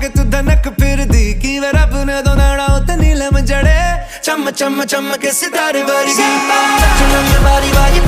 के तू धनक फिर दी की वे रब ने दो नाड़ा उते नीलम जड़े चम चम चम के सितारे वर्गी चुनम बारी बारी